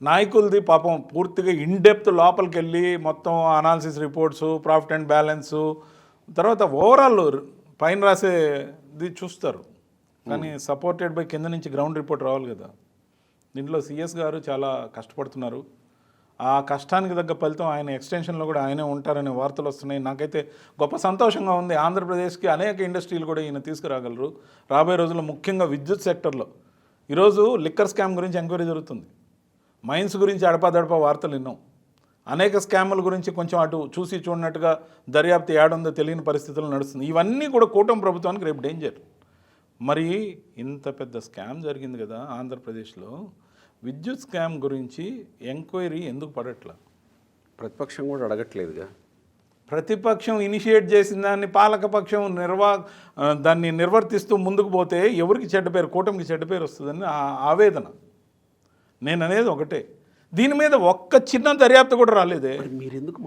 నాయకులది పాపం పూర్తిగా ఇన్డెప్త్ లోపలికి వెళ్ళి మొత్తం analysis reports, profit and balance, తర్వాత ఓవరాల్ పైన రాసేది చూస్తారు. కానీ సపోర్టెడ్ బై కింద నుంచి గ్రౌండ్ రిపోర్ట్ రావాలి కదా. దీంట్లో సిఎస్ గారు చాలా కష్టపడుతున్నారు. ఆ కష్టానికి తగ్గ ఫలితం ఆయన ఎక్స్టెన్షన్లో కూడా ఆయనే ఉంటారనే వార్తలు వస్తున్నాయి. నాకైతే గొప్ప సంతోషంగా ఉంది. ఆంధ్రప్రదేశ్కి అనేక ఇండస్ట్రీలు కూడా ఈయన తీసుకురాగలరు రాబోయే రోజుల్లో, ముఖ్యంగా విద్యుత్ సెక్టర్లో. ఈరోజు లిక్కర్ స్కామ్ గురించి ఎంక్వైరీ జరుగుతుంది, మైన్స్ గురించి అడపాదడపా వార్తలు విన్నాం, అనేక స్కాముల గురించి కొంచెం అటు చూసి చూడనట్టుగా దర్యాప్తు ఏడుందో తెలియని పరిస్థితులు నడుస్తుంది. ఇవన్నీ కూడా కూటమి ప్రభుత్వానికి రేపు డేంజర్. మరి ఇంత పెద్ద స్కామ్ జరిగింది కదా ఆంధ్రప్రదేశ్లో, విద్యుత్ స్కామ్ గురించి ఎంక్వైరీ ఎందుకు పడట్లా? ప్రతిపక్షం కూడా అడగట్లేదుగా. ప్రతిపక్షం ఇనిషియేట్ చేసిన దాన్ని పాలకపక్షం దాన్ని నిర్వర్తిస్తూ ముందుకు పోతే ఎవరికి చెడ్డ పేరు, కూటమికి చెడ్డ పేరు వస్తుందని ఆవేదన. నేను అనేది ఒకటే, దీని మీద ఒక్క చిన్న దర్యాప్తు కూడా రాలేదే. మీరు ఎందుకు